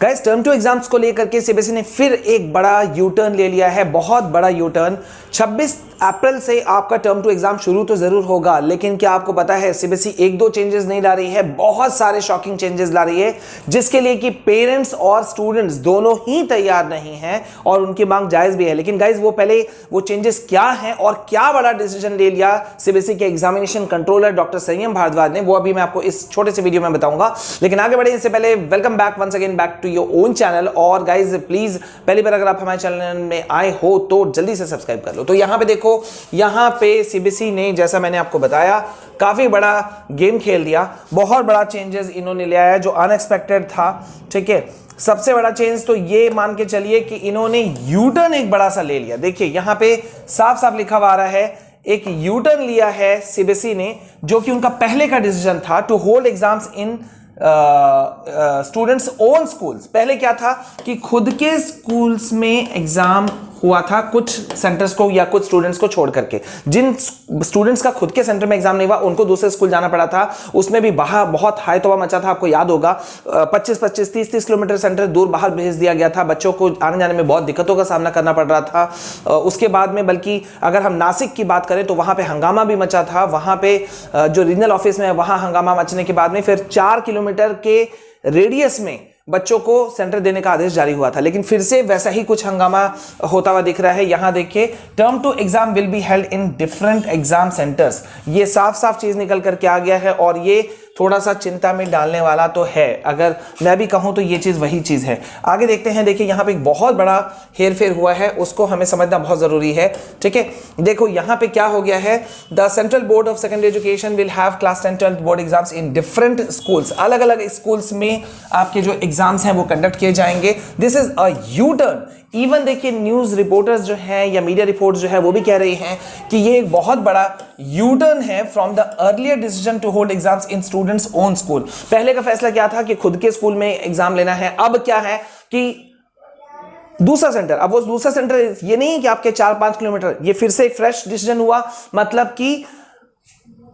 Guys term 2 exams को लेकर के सीबीएसई ने फिर एक बड़ा यू टर्न ले लिया है, बहुत बड़ा यू टर्न। 26 अप्रैल से आपका टर्म 2 एग्जाम शुरू तो जरूर होगा, लेकिन क्या आपको पता है सीबीएसई एक दो चेंजेस नहीं ला रही है, बहुत सारे शॉकिंग चेंजेस ला रही है, जिसके लिए कि पेरेंट्स और स्टूडेंट्स दोनों ही तैयार नहीं हैं और उनकी मांग जायज भी है। लेकिन गाइस वो चेंजेस क्या हैं और क्या बड़ा डिसीजन ले लिया सीबीएसई के एग्जामिनेशन कंट्रोलर डॉक्टर संयम भारद्वाज ने, वो अभी मैं आपको इस छोटे से वीडियो में बताऊंगा। लेकिन आगे बढ़े इससे पहले welcome back once again back to your own channel. और गाइस प्लीज पहली बार अगर आप हमारे चैनल में आए हो तो जल्दी से सब्सक्राइब कर लो। तो यहां पे देखो, यहां पे सीबीएसई ने जैसा मैंने आपको बताया काफी बड़ा गेम खेल दिया, बहुत बड़ा चेंजेस इन्होंने ले आया जो अनएक्सपेक्टेड था। ठीक है, सबसे बड़ा चेंज तो ये मान के चलिए कि इन्होंने यू टर्न एक बड़ा सा ले लिया। देखिए यहां पे साफ साफ लिखा हुआ आ रहा है, एक यू टर्न लिया है सीबीएसई ने, जो कि उनका पहले का डिसीजन था to hold exams in students own schools. पहले क्या था कि खुद के स्कूल्स में एग्जाम हुआ था कुछ सेंटर्स को या कुछ स्टूडेंट्स को छोड़ करके। जिन स्टूडेंट्स का खुद के सेंटर में एग्जाम नहीं हुआ उनको दूसरे स्कूल जाना पड़ा था। उसमें भी बाहर बहुत हाई तौबा मचा था, आपको याद होगा 25-25 30-30 किलोमीटर सेंटर दूर बाहर भेज दिया गया था। बच्चों को आने जाने में बहुत दिक्कतों का सामना करना पड़ रहा था। उसके बाद में बल्कि अगर हम नासिक की बात करें तो वहां पे हंगामा भी मचा था। वहां पे जो रीजनल ऑफिस में वहां हंगामा मचने के बाद में फिर 4 किलोमीटर के रेडियस में बच्चों को सेंटर देने का आदेश जारी हुआ था। लेकिन फिर से वैसा ही कुछ हंगामा होता हुआ दिख रहा है। यहां देखिए, term 2 exam will be held in different exam centres. ये साफ साफ चीज निकल करके आ गया है और ये थोड़ा सा चिंता में डालने वाला तो है। अगर मैं भी कहूं तो ये चीज वही चीज है। आगे देखते हैं। देखिए यहां पे एक बहुत बड़ा हेरफेर हुआ है, उसको हमें समझना बहुत जरूरी है। ठीक है, देखो यहां पे क्या हो गया है, the central board of secondary education will have class 10 12th board exams in different schools. अलग अलग स्कूल्स में आपके जो एग्जाम्स हैं वो कंडक्ट किए जाएंगे। This is a U turn. Even देखिए न्यूज रिपोर्टर्स जो हैं या मीडिया रिपोर्ट्स जो है वो भी कह रही हैं कि ये एक बहुत बड़ा यू टर्न है from the earlier decision to hold exams in students own school. पहले का फैसला क्या था कि खुद के स्कूल में एग्जाम लेना है, अब क्या है कि दूसरा सेंटर। अब वो दूसरा सेंटर ये नहीं है कि आपके 4-5 किलोमीटर, ये फिर से एक फ्रेश डिसीजन हुआ। मतलब कि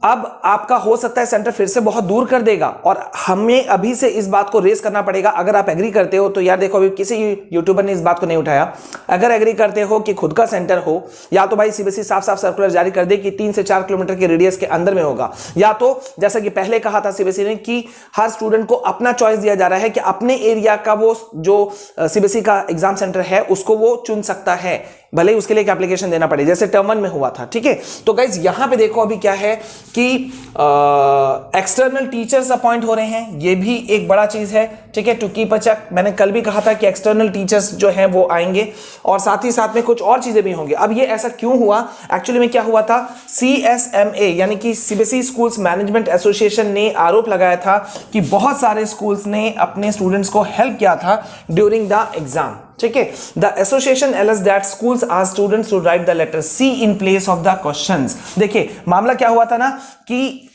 अब आपका हो सकता है सेंटर फिर से बहुत दूर कर देगा और हमें अभी से इस बात को रेस करना पड़ेगा। अगर आप एग्री करते हो तो यार देखो, अभी किसी यूट्यूबर ने इस बात को नहीं उठाया। अगर एग्री करते हो कि खुद का सेंटर हो, या तो भाई सीबीएसई साफ साफ सर्कुलर जारी कर दे कि 3 से 4 किलोमीटर के रेडियस के अंदर में होगा, या तो जैसा कि पहले कहा था सीबीएसई ने कि हर स्टूडेंट को अपना चॉइस दिया जा रहा है कि अपने एरिया का वो जो सीबीएसई का एग्जाम सेंटर है उसको वो चुन सकता है, भले ही उसके लिए एक एप्लीकेशन देना पड़े, जैसे टर्म 1 में हुआ था। ठीक है, तो गाइज यहां पे देखो अभी क्या है कि एक्सटर्नल टीचर्स अपॉइंट हो रहे हैं, ये भी एक बड़ा चीज है। ठीक है, टू कीप अ चेक। मैंने कल भी कहा था कि एक्सटर्नल टीचर्स जो हैं वो आएंगे और साथ ही साथ में कुछ और चीजें भी होंगी। अब ये ऐसा क्यों हुआ, एक्चुअली में क्या हुआ था, CSMA यानी कि सीबीएसई स्कूल्स मैनेजमेंट एसोसिएशन ने आरोप लगाया था कि बहुत सारे स्कूल्स ने अपने स्टूडेंट्स को हेल्प किया था ड्यूरिंग द एग्जाम। ठीक है, the association allege that schools ask students to write the letter C in place of the questions. देखिए मामला क्या हुआ था ना कि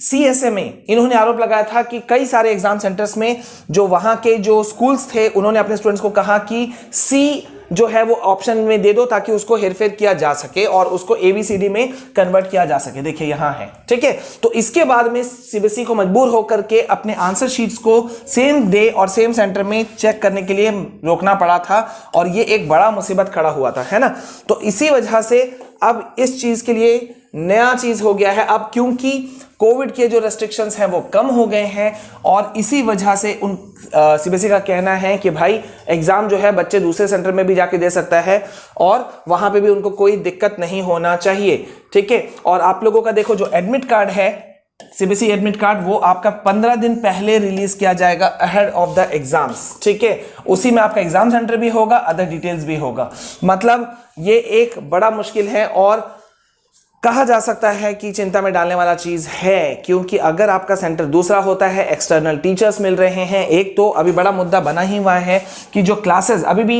CSMA इन्होंने आरोप लगाया था कि कई सारे एग्जाम सेंटर्स में जो वहां के जो स्कूल्स थे उन्होंने अपने स्टूडेंट्स को कहा कि सी जो है वो ऑप्शन में दे दो ताकि उसको हेरफेर किया जा सके और उसको ABCD में कन्वर्ट किया जा सके। देखिए यहां है। ठीक है, तो इसके बाद में सीबीएसई को मजबूर होकर के अपने आंसर शीट्स को सेम डे और सेम सेंटर में चेक करने के लिए रोकना पड़ा था और ये एक बड़ा मुसीबत खड़ा हुआ था, है ना। तो इसी वजह से अब इस चीज के लिए नया चीज हो गया है। अब क्योंकि कोविड के जो रेस्ट्रिक्शंस हैं वो कम हो गए हैं और इसी वजह से उन सीबीएसई का कहना है कि भाई एग्जाम जो है बच्चे दूसरे सेंटर में भी जाके दे सकता है और वहां पे भी उनको कोई दिक्कत नहीं होना चाहिए। ठीक है, और आप लोगों का देखो जो एडमिट कार्ड है, सीबीएसई एडमिट कार्ड, वो आपका 15 दिन पहले रिलीज किया जाएगा अहेड ऑफ द एग्जाम्स। ठीक है, उसी में आपका एग्जाम सेंटर भी होगा, अदर डिटेल्स भी होगा। मतलब ये एक बड़ा मुश्किल है और कहा जा सकता है कि चिंता में डालने वाला चीज है, क्योंकि अगर आपका सेंटर दूसरा होता है, एक्सटर्नल टीचर्स मिल रहे हैं। एक तो अभी बड़ा मुद्दा बना ही हुआ है कि जो क्लासेस अभी भी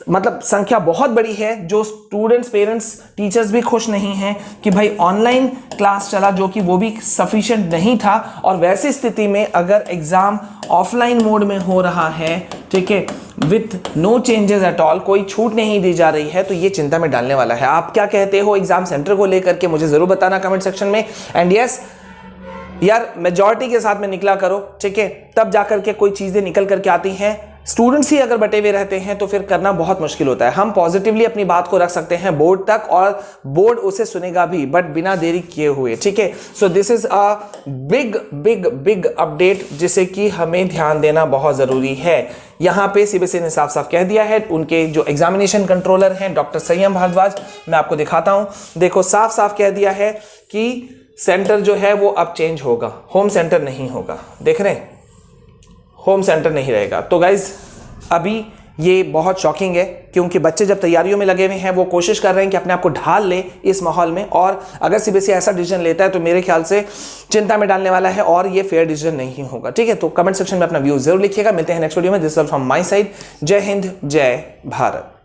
मतलब संख्या बहुत बड़ी है, जो स्टूडेंट्स पेरेंट्स टीचर्स भी खुश नहीं हैं कि भाई ऑनलाइन क्लास चला जो कि वो भी सफिशिएंट नहीं था और वैसी स्थिति में अगर एग्जाम ऑफलाइन मोड में हो रहा है, ठीक है, with no changes at all, कोई छूट नहीं दी जा रही है, तो ये चिंता में डालने वाला है। आप क्या कहते हो एग्जाम सेंटर को लेकर के, मुझे जरूर बताना कमेंट सेक्शन में। एंड यस, यार मेजॉरिटी के साथ में निकला करो, ठीक है, तब जाकर के कोई चीजें निकल करके आती हैं। स्टूडेंट्स ही अगर बटे हुए रहते हैं तो फिर करना बहुत मुश्किल होता है। हम पॉजिटिवली अपनी बात को रख सकते हैं बोर्ड तक और बोर्ड उसे सुनेगा भी, बट बिना देरी किए हुए, ठीक है। So this is a big big big update जिसे कि हमें ध्यान देना बहुत जरूरी है। यहां पे सीबीएसई ने साफ साफ कह दिया है, उनके जो एग्जामिनेशन कंट्रोलर हैं डॉक्टर संयम भारद्वाज, मैं आपको दिखाता हूं, देखो साफ साफ कह दिया है कि सेंटर जो है वो अब चेंज होगा, होम सेंटर नहीं होगा, देख रहे हैं, होम सेंटर नहीं रहेगा। तो गाइज अभी ये बहुत शॉकिंग है, क्योंकि बच्चे जब तैयारियों में लगे हुए हैं वो कोशिश कर रहे हैं कि अपने आप को ढाल ले इस माहौल में, और अगर सीबीएसई ऐसा डिसीजन लेता है तो मेरे ख्याल से चिंता में डालने वाला है और ये फेयर डिसीजन नहीं होगा, ठीक है। तो कमेंट सेक्शन में अपना व्यू जरूर लिखिएगा। मिलते हैं नेक्स्ट वीडियो में। This is all from my side. जय हिंद, जय भारत।